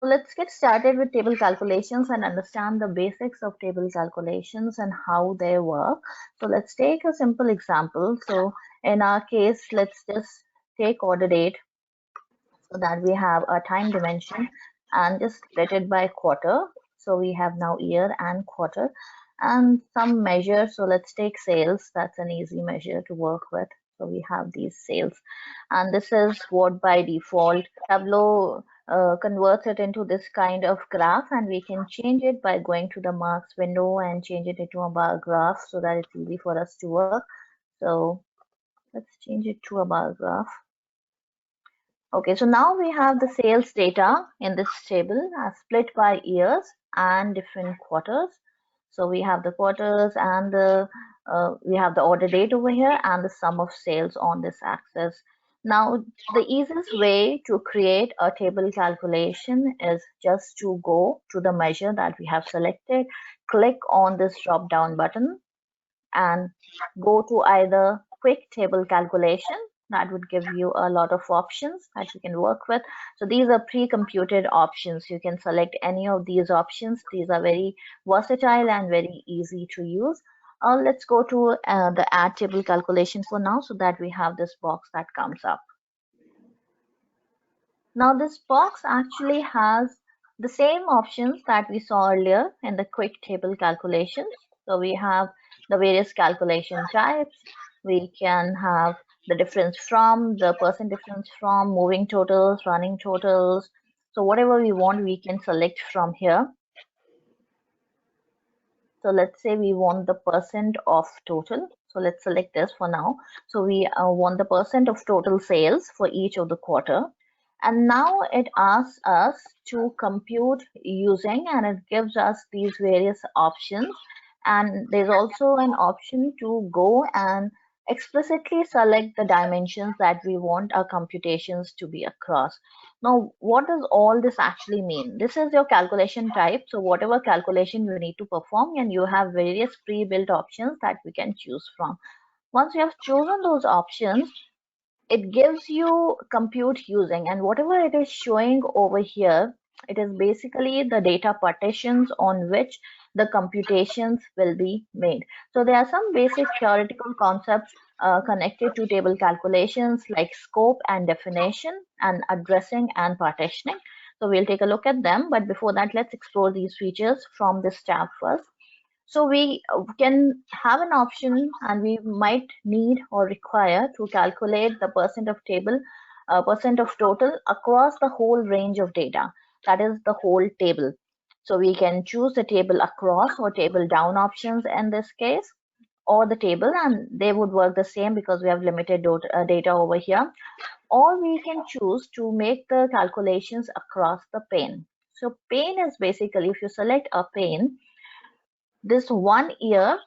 So let's get started with table calculations and understand the basics of table calculations and how they work. So let's take a simple example. So in our case, let's just take order date so that we have a time dimension and just split it by quarter. So we have now year and quarter and some measure. So let's take sales. That's an easy measure to work with. So we have these sales, and this is what by default Tableau converts it into this kind of graph, and we can change it by going to the marks window and change it into a bar graph so that it's easy for us to work. So let's change it to a bar graph. Okay, so now we have the sales data in this table split by years and different quarters. So we have the quarters and we have the order date over here and the sum of sales on this axis. Now, the easiest way to create a table calculation is just to go to the measure that we have selected, click on this drop down button and go to either quick table calculation. That would give you a lot of options that you can work with. So these are pre-computed options. You can select any of these options. These are very versatile and very easy to use. Let's go to the add table calculation for now so that we have this box that comes up. Now this box actually has the same options that we saw earlier in the quick table calculations. So we have the various calculation types. We can have the difference from, the percent difference from, moving totals, running totals. So whatever we want, we can select from here. So let's say we want the percent of total. So let's select this for now. So we want the percent of total sales for each of the quarter. And now it asks us to compute using, and it gives us these various options. And there's also an option to go and explicitly select the dimensions that we want our computations to be across. Now, what does all this actually mean? This is your calculation type. So whatever calculation you need to perform, and you have various pre-built options that we can choose from. Once you have chosen those options, it gives you compute using, and whatever it is showing over here, it is basically the data partitions on which the computations will be made. So there are some basic theoretical concepts connected to table calculations like scope and definition and addressing and partitioning. So we'll take a look at them, but before that, let's explore these features from this tab first. So we can have an option, and we might need or require to calculate the percent of table, percent of total across the whole range of data. That is the whole table. So we can choose the table across or table down options in this case, or the table, and they would work the same because we have limited data over here. Or we can choose to make the calculations across the pane. So pane is basically, if you select a pane, this 1 year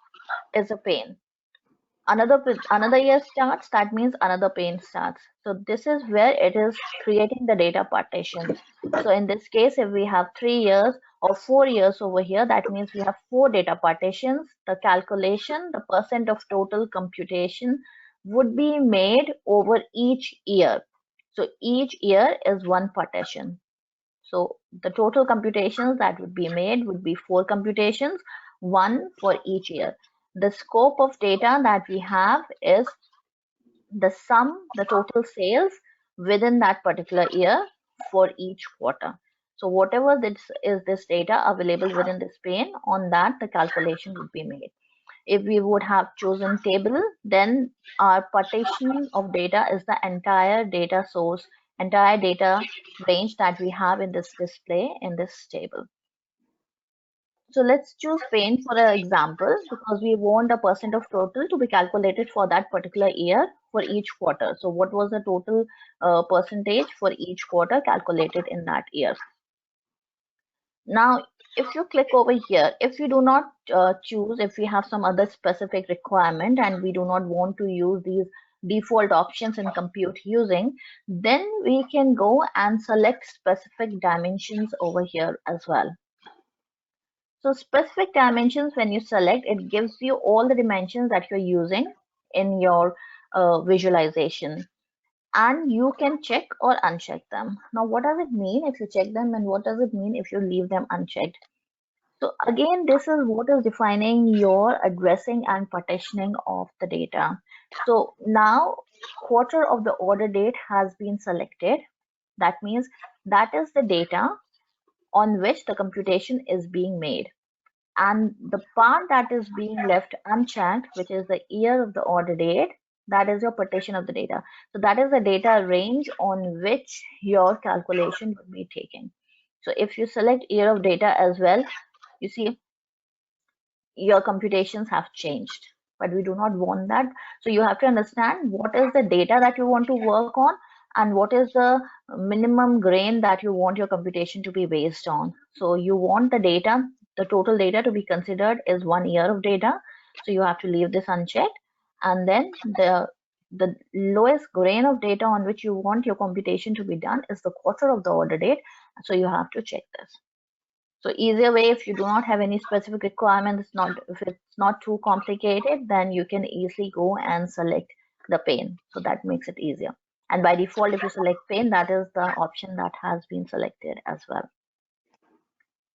is a pane. Another year starts, that means another pane starts. So this is where it is creating the data partitions. So in this case, if we have 3 years or 4 years over here, that means we have 4 data partitions. The calculation, the percent of total computation would be made over each year. So each year is one partition. So the total computations that would be made would be 4 computations, 1 for each year. The scope of data that we have is the sum, the total sales within that particular year for each quarter. So whatever this data available within this pane, on that the calculation would be made. If we would have chosen table, then our partition of data is the entire data source, entire data range that we have in this display in this table. So let's choose pane for an example, because we want a percent of total to be calculated for that particular year for each quarter. So what was the total percentage for each quarter calculated in that year? Now, if you click over here, if you do not choose, if we have some other specific requirement and we do not want to use these default options in compute using, then we can go and select specific dimensions over here as well. So specific dimensions, when you select, it gives you all the dimensions that you're using in your visualization. and you can check or uncheck them. Now, what does it mean if you check them, and what does it mean if you leave them unchecked? So again, this is what is defining your addressing and partitioning of the data. So now quarter of the order date has been selected. That means that is the data on which the computation is being made. And the part that is being left unchecked, which is the year of the order date, that is your partition of the data. So that is the data range on which your calculation would be taken. So if you select year of data as well, you see your computations have changed, but we do not want that. So you have to understand what is the data that you want to work on and what is the minimum grain that you want your computation to be based on. So you want the data, the total data to be considered is 1 year of data. So you have to leave this unchecked. And then the lowest grain of data on which you want your computation to be done is the quarter of the order date. So you have to check this. So easier way, if you do not have any specific requirements, if it's not too complicated, then you can easily go and select the pane. So that makes it easier. And by default, if you select pane, that is the option that has been selected as well.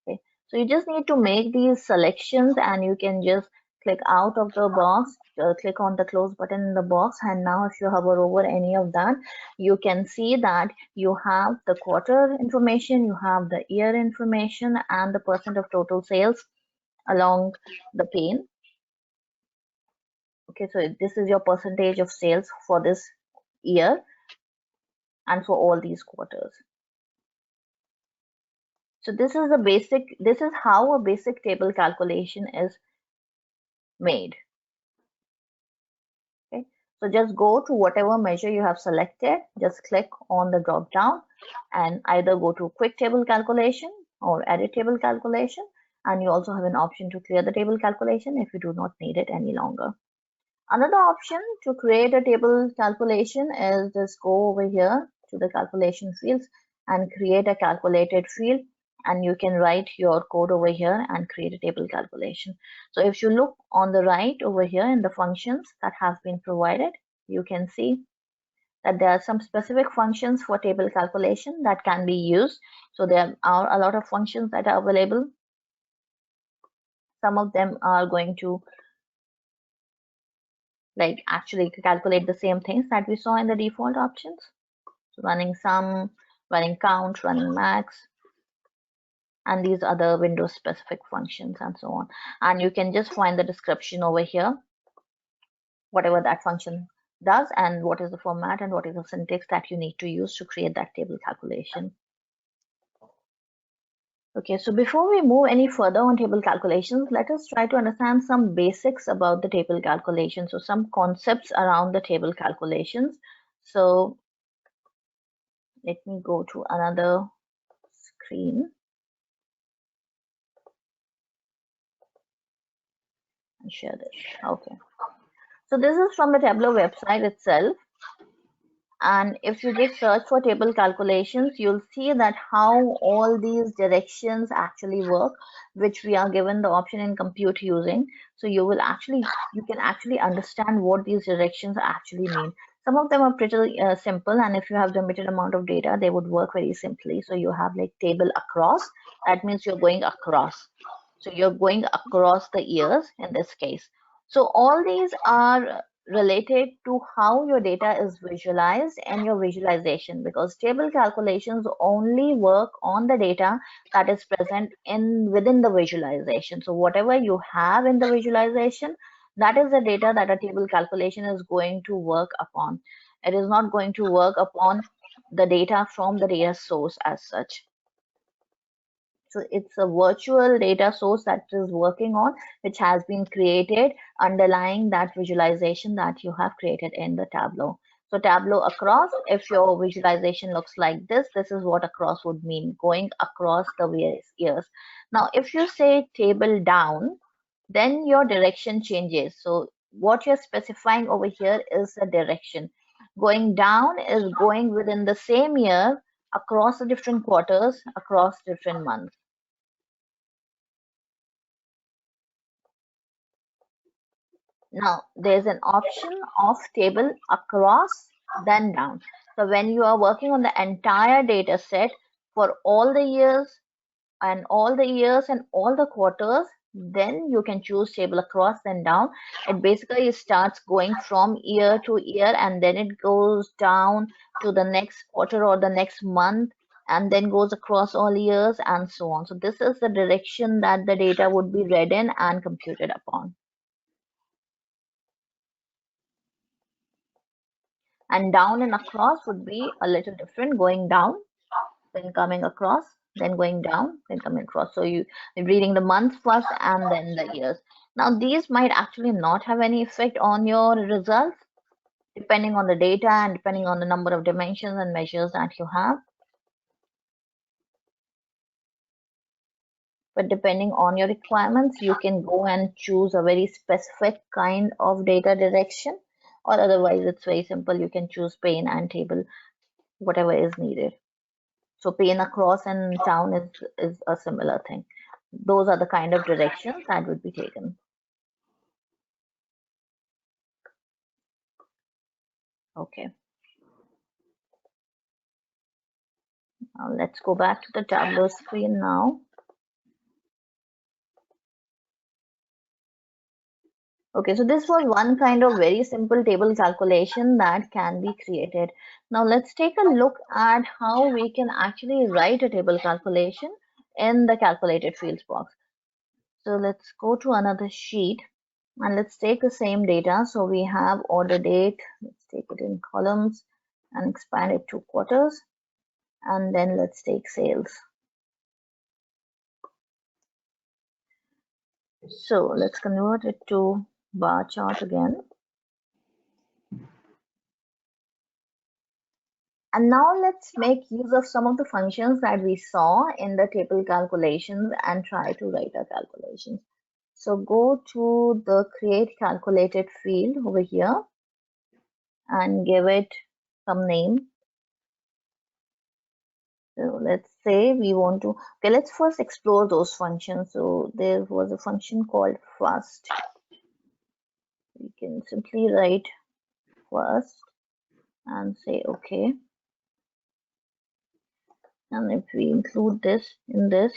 Okay. So you just need to make these selections, and you can just click out of the box, click on the close button in the box, and now if you hover over any of that, you can see that you have the quarter information, you have the year information, and the percent of total sales along the pane. Okay, so this is your percentage of sales for this year and for all these quarters. So this is how a basic table calculation is made. Okay, so just go to whatever measure you have selected, just click on the drop down and either go to quick table calculation or edit table calculation, and you also have an option to clear the table calculation if you do not need it any longer. Another option to create a table calculation is just go over here to the calculation fields and create a calculated field, and you can write your code over here and create a table calculation. So if you look on the right over here in the functions that have been provided, you can see that there are some specific functions for table calculation that can be used. So there are a lot of functions that are available. Some of them are going to like actually calculate the same things that we saw in the default options. So running sum, running count, running max, and these other Windows specific functions and so on. And you can just find the description over here, whatever that function does and what is the format and what is the syntax that you need to use to create that table calculation. Okay, so before we move any further on table calculations, let us try to understand some basics about the table calculation. So some concepts around the table calculations. So let me go to another screen and share this. Okay, so this is from the Tableau website itself. And if you just search for table calculations, you'll see that how all these directions actually work, which we are given the option in compute using. So you can actually understand what these directions actually mean. Some of them are pretty simple, and if you have limited amount of data, they would work very simply. So you have like table across, that means you're going across. So you're going across the years in this case. So all these are related to how your data is visualized and your visualization, because table calculations only work on the data that is present within the visualization. So whatever you have in the visualization, that is the data that a table calculation is going to work upon. It is not going to work upon the data from the data source as such. So it's a virtual data source that is working on, which has been created underlying that visualization that you have created in the Tableau. So Tableau across, if your visualization looks like this is what across would mean, going across the various years. Now, if you say table down, then your direction changes. So what you're specifying over here is the direction. Going down is going within the same year across the different quarters, across different months. Now there's an option of table across then down. So when you are working on the entire data set for all the years and all the quarters, then you can choose table across and down. It basically starts going from year to year, and then it goes down to the next quarter or the next month, and then goes across all years and so on. So this is the direction that the data would be read in and computed upon. And down and across would be a little different, going down, then coming across, then going down, then coming across. So you're reading the months first and then the years. Now these might actually not have any effect on your results, depending on the data and depending on the number of dimensions and measures that you have. But depending on your requirements, you can go and choose a very specific kind of data direction, or otherwise it's very simple. You can choose pane and table, whatever is needed. So pane across and down is a similar thing. Those are the kind of directions that would be taken. Okay. Now let's go back to the Tableau screen now. Okay, so this was one kind of very simple table calculation that can be created. Now let's take a look at how we can actually write a table calculation in the calculated fields box. So let's go to another sheet and let's take the same data. So we have order date, let's take it in columns and expand it to quarters. And then let's take sales. So let's convert it to bar chart again. And now let's make use of some of the functions that we saw in the table calculations and try to write our calculations. So go to the create calculated field over here and give it some name. So let's say we want to, okay, let's first explore those functions. So there was a function called first. We can simply write first and say okay. And if we include this in this,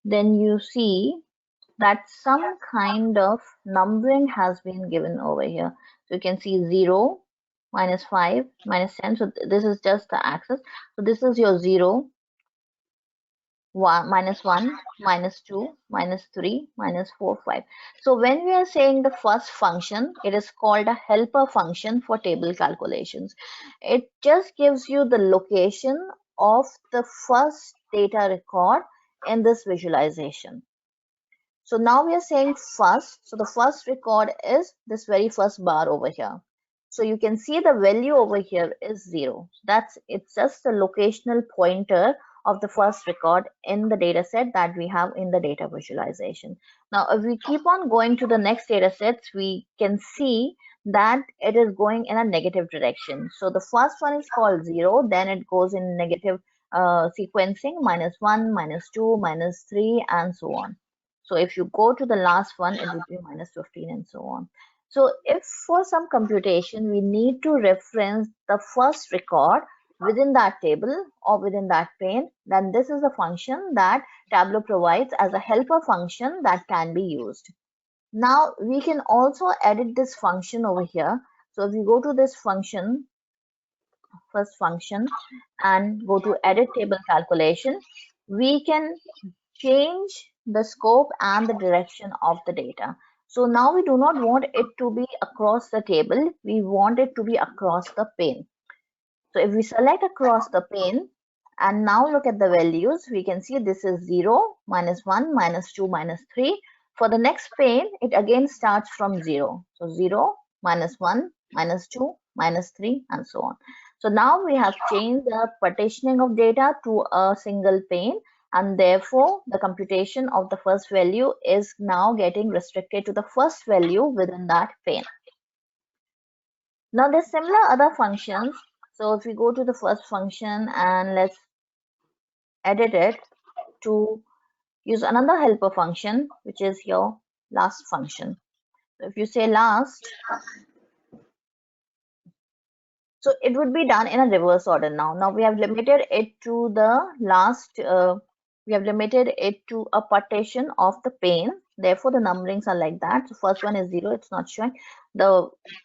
then you see that some kind of numbering has been given over here. So you can see 0, -5, -10. So this is just the axis. So this is your 0, 1, -1, -2, -3, -4, 5. So when we are saying the first function, it is called a helper function for table calculations. It just gives you the location of the first data record in this visualization. So now we are saying first. So the first record is this very first bar over here. So you can see the value over here is 0. It's just the locational pointer of the first record in the data set that we have in the data visualization. Now, if we keep on going to the next data sets, we can see that it is going in a negative direction. So the first one is called 0, then it goes in negative sequencing, -1, -2, -3, and so on. So if you go to the last one, it would be -15 and so on. So if for some computation, we need to reference the first record within that table or within that pane, then this is a function that Tableau provides as a helper function that can be used. Now we can also edit this function over here. So if you go to this function, first function, and go to edit table calculation, we can change the scope and the direction of the data. So now we do not want it to be across the table, we want it to be across the pane. So if we select across the pane and now look at the values, we can see this is 0, -1, -2, -3. For the next pane, it again starts from 0. So 0, -1, -2, -3, and so on. So now we have changed the partitioning of data to a single pane, and therefore the computation of the first value is now getting restricted to the first value within that pane. Now there's similar other functions. So if we go to the first function and let's edit it to use another helper function, which is your last function. So if you say last, So it would be done in a reverse order now. Now we have limited it to the last, we have limited it to a partition of the pane. Therefore, the numberings are like that. So first one is 0, it's not showing.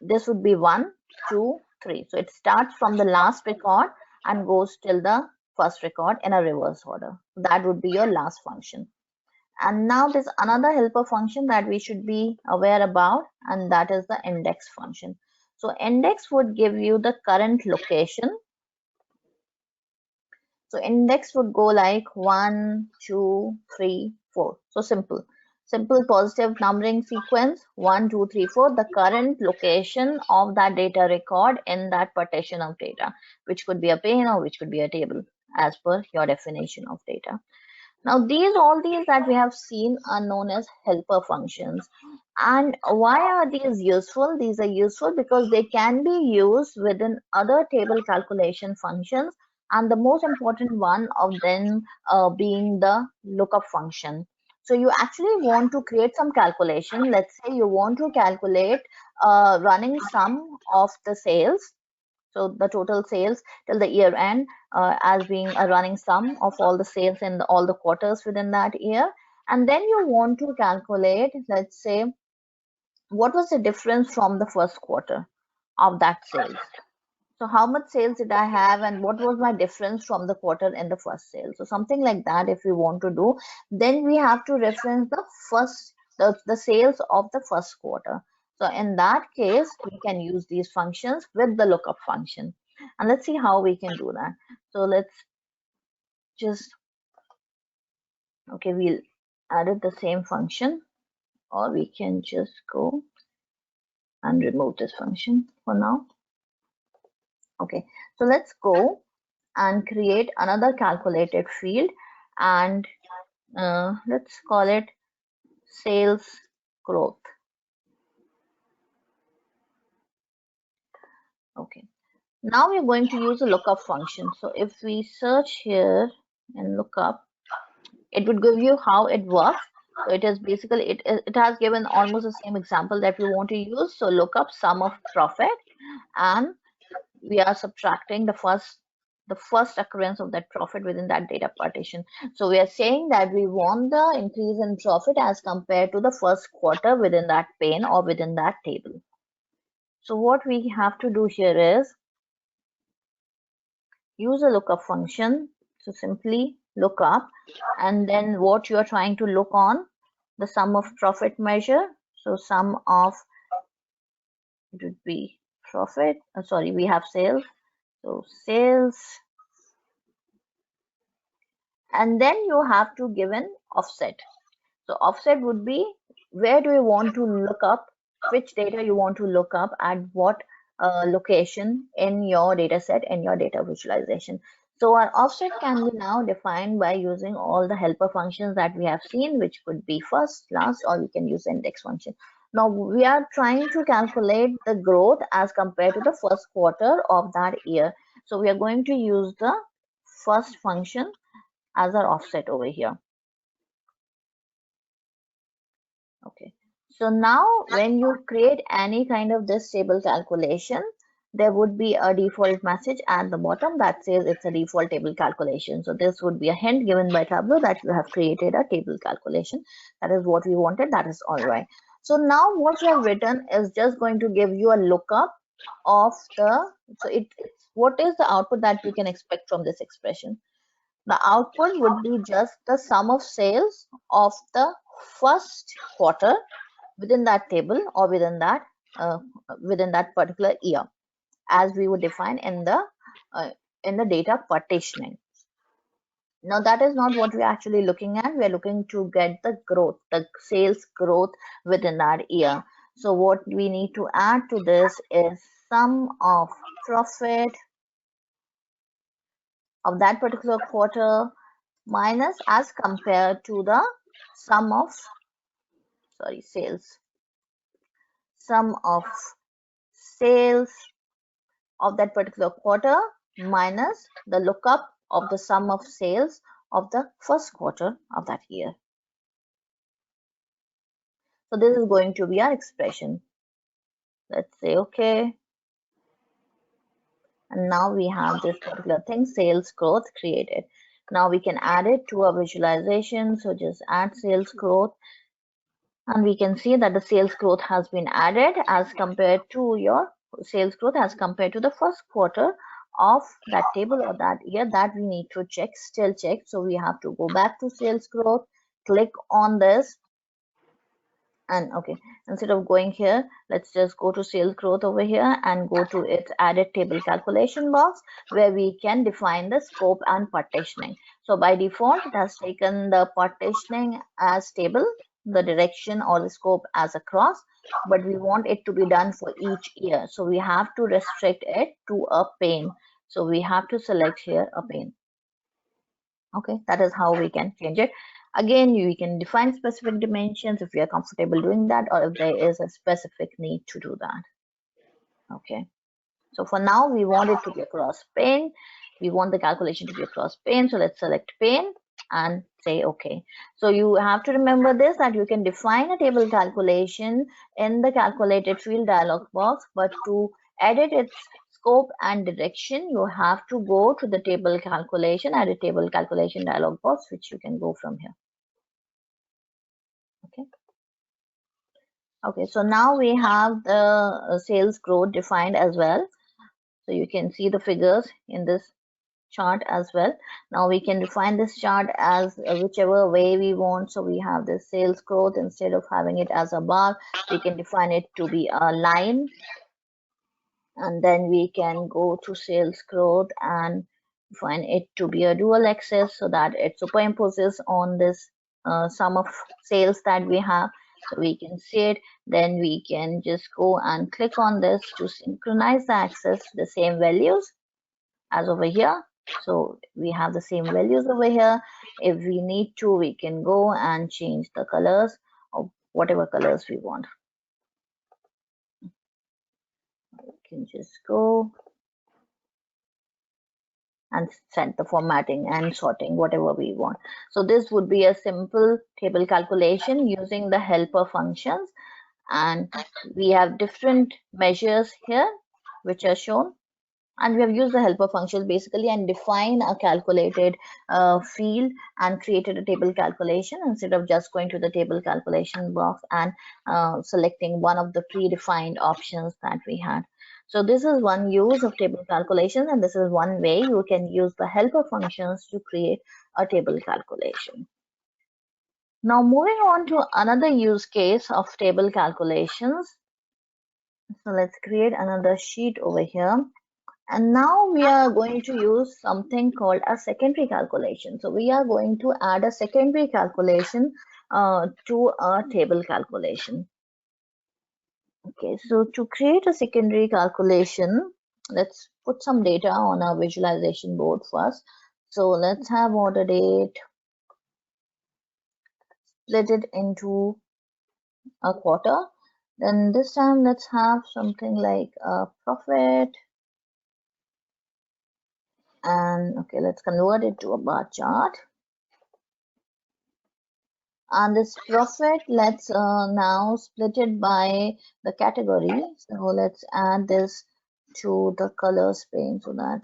This would be 1, 2, 3. So it starts from the last record and goes till the first record in a reverse order. That would be your last function. And now there's another helper function that we should be aware about, and that is the index function. So index would give you the current location. So index would go like 1, 2, 3, 4. So simple positive numbering sequence 1, 2, 3, 4, the current location of that data record in that partition of data, which could be a pane or which could be a table as per your definition of data. Now all these that we have seen are known as helper functions. And why are these useful? These are useful because they can be used within other table calculation functions, and the most important one of them being the lookup function. So you actually want to create some calculation. Let's say you want to calculate running sum of the sales. So the total sales till the year end as being a running sum of all the sales in all the quarters within that year. And then you want to calculate, let's say, what was the difference from the first quarter of that sales. So how much sales did I have and what was my difference from the quarter in the first sale? So something like that if we want to do, then we have to reference the sales of the first quarter. So in that case, we can use these functions with the lookup function. And let's see how we can do that. So let's just, okay, we'll add the same function, or we can just go and remove this function for now. Okay, so let's go and create another calculated field, and let's call it sales growth. Okay, now we're going to use a lookup function. So if we search here and lookup, it would give you how it works. So it is basically, it has given almost the same example that we want to use. So lookup sum of profit, and we are subtracting the first occurrence of that profit within that data partition. So we are saying that we want the increase in profit as compared to the first quarter within that pane or within that table. So what we have to do here is use a lookup function. So simply look up, and then what you are trying to look on, the sum of profit measure. So sum of, it would be profit, sorry, we have sales. So sales, and then you have to give an offset. So offset would be where do you want to look up, which data you want to look up at what location in your data set and your data visualization. So our offset can be now defined by using all the helper functions that we have seen, which could be first, last, or we can use the index function. Now we are trying to calculate the growth as compared to the first quarter of that year. So we are going to use the first function as our offset over here. Okay, so now when you create any kind of this table calculation, there would be a default message at the bottom that says it's a default table calculation. So this would be a hint given by Tableau that you have created a table calculation. That is what we wanted. That is all right. So now what you have written is just going to give you a lookup of the, so it's what is the output that we can expect from this expression. The output would be just the sum of sales of the first quarter within that table or within that particular year, as we would define in the data partitioning. Now that is not what we're actually looking at. We're looking to get the growth, the sales growth within that year. So what we need to add to this is sum of profit of that particular quarter minus as compared to the sum of, sorry, sum of sales of that particular quarter minus the lookup of the sum of sales of the first quarter of that year. So this is going to be our expression. Let's say okay, And now we have this particular thing, sales growth created. Now we can add it to our visualization. So just add sales growth. And we can see that the sales growth has been added as compared to your sales growth as compared to the first quarter of that table or that year that we need to check, still check. So we have to go back to sales growth, click on this. And okay, instead of going here, let's just go to sales growth over here and go to its added table calculation box where we can define the scope and partitioning. So by default, it has taken the partitioning as table, the direction or the scope as across, but we want it to be done for each year. So we have to restrict it to a pane. So we have to select here a pane. Okay, that is how we can change it. Again, we can define specific dimensions if we are comfortable doing that, or if there is a specific need to do that. Okay, so for now, we want it to be across pane. We want the calculation to be across pane. So let's select pane and say okay. So you have to remember this, that you can define a table calculation in the calculated field dialog box, but to edit its scope and direction, you have to go to the table calculation, add a table calculation dialog box, which you can go from here. Okay. Okay, so now we have the sales growth defined as well. So you can see the figures in this chart as well. Now we can define this chart as whichever way we want. So we have this sales growth. Instead of having it as a bar, we can define it to be a line. And then we can go to sales growth and define it to be a dual axis so that it superimposes on this sum of sales that we have. So we can see it. Then we can just go and click on this to synchronize the axis to the same values as over here. So we have the same values over here. If we need to, we can go and change the colors of whatever colors we want. We can just go and set the formatting and sorting, whatever we want. So this would be a simple table calculation using the helper functions. And we have different measures here, which are shown. And we have used the helper functions basically and define a calculated field and created a table calculation instead of just going to the table calculation box and selecting one of the predefined options that we had. So this is one use of table calculation, and this is one way you can use the helper functions to create a table calculation. Now moving on to another use case of table calculations. So let's create another sheet over here. And now we are going to use something called a secondary calculation. So we are going to add a secondary calculation to a table calculation. Okay, so to create a secondary calculation, let's put some data on our visualization board first. So let's have order date, split it into a quarter. Then this time let's have something like a profit. And okay, let's convert it to a bar chart. And this profit, let's now split it by the category. So let's add this to the colors pane so that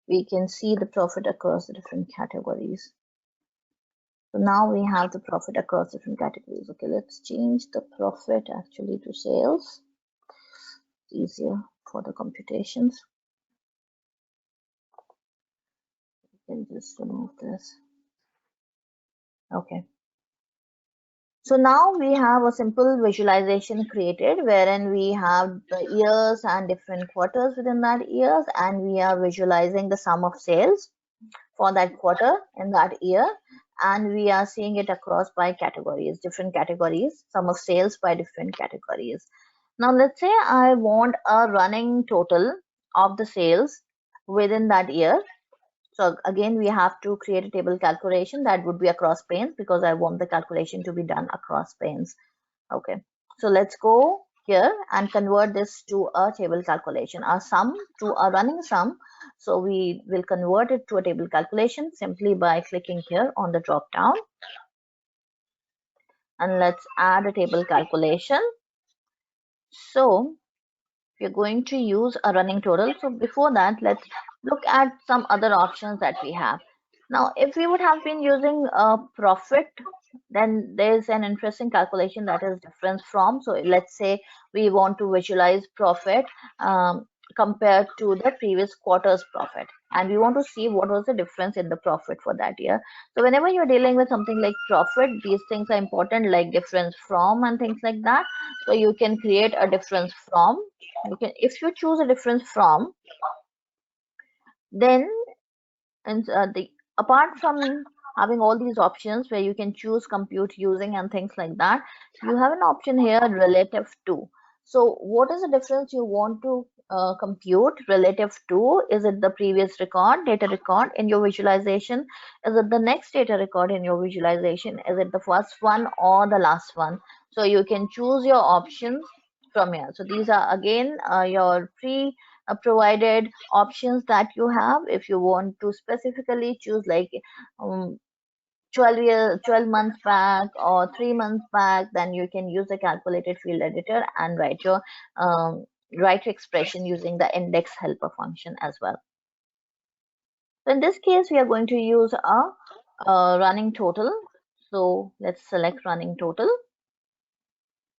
we can see the profit across the different categories. So now we have the profit across different categories. Okay, let's change the profit actually to sales. It's easier for the computations. We can just remove this. Okay. So now we have a simple visualization created wherein we have the years and different quarters within that years, and we are visualizing the sum of sales for that quarter in that year, and we are seeing it across by categories, different categories, sum of sales by different categories. Now let's say I want a running total of the sales within that year. So again, we have to create a table calculation that would be across panes because I want the calculation to be done across panes. Okay, so let's go here and convert this to a table calculation, a sum to a running sum. So we will convert it to a table calculation simply by clicking here on the drop down. And let's add a table calculation. So we're going to use a running total. So before that, let's look at some other options that we have. Now, if we would have been using a profit, then there's an interesting calculation that is difference from. So let's say we want to visualize profit compared to the previous quarter's profit, and we want to see what was the difference in the profit for that year. So whenever you're dealing with something like profit, these things are important, like difference from and things like that. So you can create a difference from. You can, if you choose a difference from, then and apart from having all these options where you can choose compute using and things like that, you have an option here relative to. So what is the difference you want to compute relative to? Is it the previous record, data record in your visualization? Is it the next data record in your visualization? Is it the first one or the last one? So you can choose your options from here. So these are again your provided options that you have. If you want to specifically choose like 12 months back or 3 months back, then you can use the calculated field editor and um, write your expression using the index helper function as well. So in this case, we are going to use a running total. So let's select running total,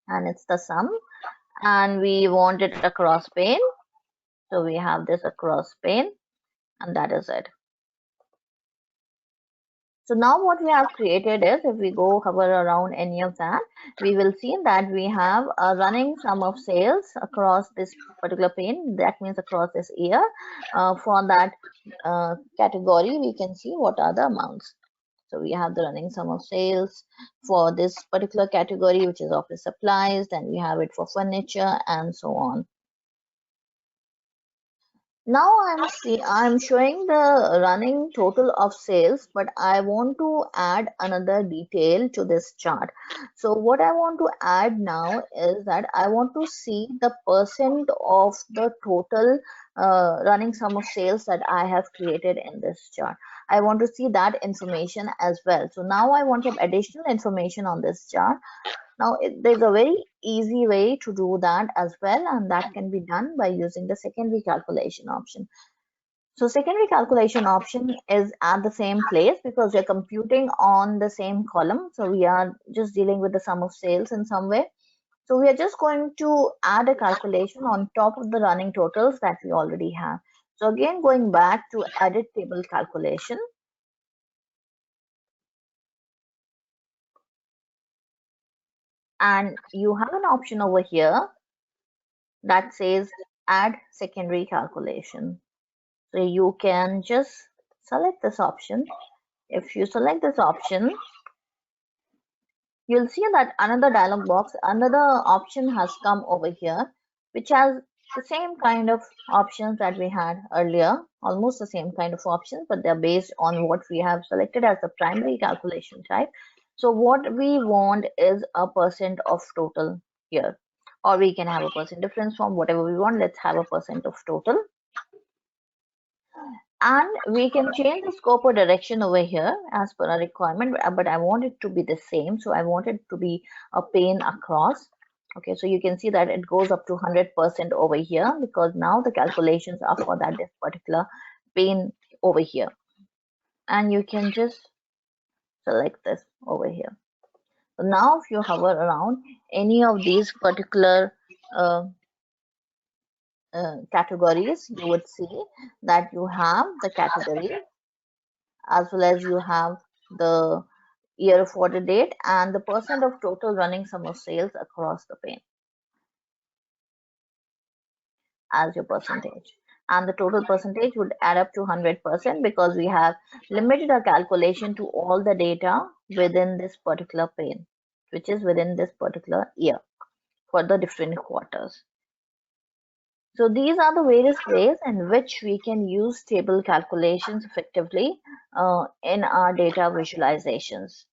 and it's the sum, and we want it across pane. So we have this across pane, and that is it. So now what we have created is, if we go hover around any of that, we will see that we have a running sum of sales across this particular pane. That means across this year. For that category, we can see what are the amounts. So we have the running sum of sales for this particular category, which is office supplies. Then we have it for furniture and so on. Now I'm showing the running total of sales, but I want to add another detail to this chart. So what I want to add now is that I want to see the percent of the total running sum of sales that I have created in this chart. I want to see that information as well. So now I want some additional information on this chart. Now, there's a very easy way to do that as well, and that can be done by using the secondary calculation option. So secondary calculation option is at the same place because we're computing on the same column. So we are just dealing with the sum of sales in some way. So we are just going to add a calculation on top of the running totals that we already have. So again, going back to edit table calculation, and you have an option over here that says add secondary calculation. So you can just select this option. If you select this option, you'll see that another dialog box, another option has come over here, which has the same kind of options that we had earlier, almost the same kind of options, but they're based on what we have selected as the primary calculation type. So what we want is a percent of total here, or we can have a percent difference from whatever we want. Let's have a percent of total. And we can change the scope or direction over here as per our requirement, but I want it to be the same. So I want it to be a pane across. Okay, so you can see that it goes up to 100% over here because now the calculations are for that this particular pane over here. And you can just select this over here. So now if you hover around any of these particular categories, you would see that you have the category as well as you have the year of order date and the percent of total running sum of sales across the pane as your percentage. And the total percentage would add up to 100% because we have limited our calculation to all the data within this particular pane, which is within this particular year for the different quarters. So these are the various ways in which we can use table calculations effectively in our data visualizations.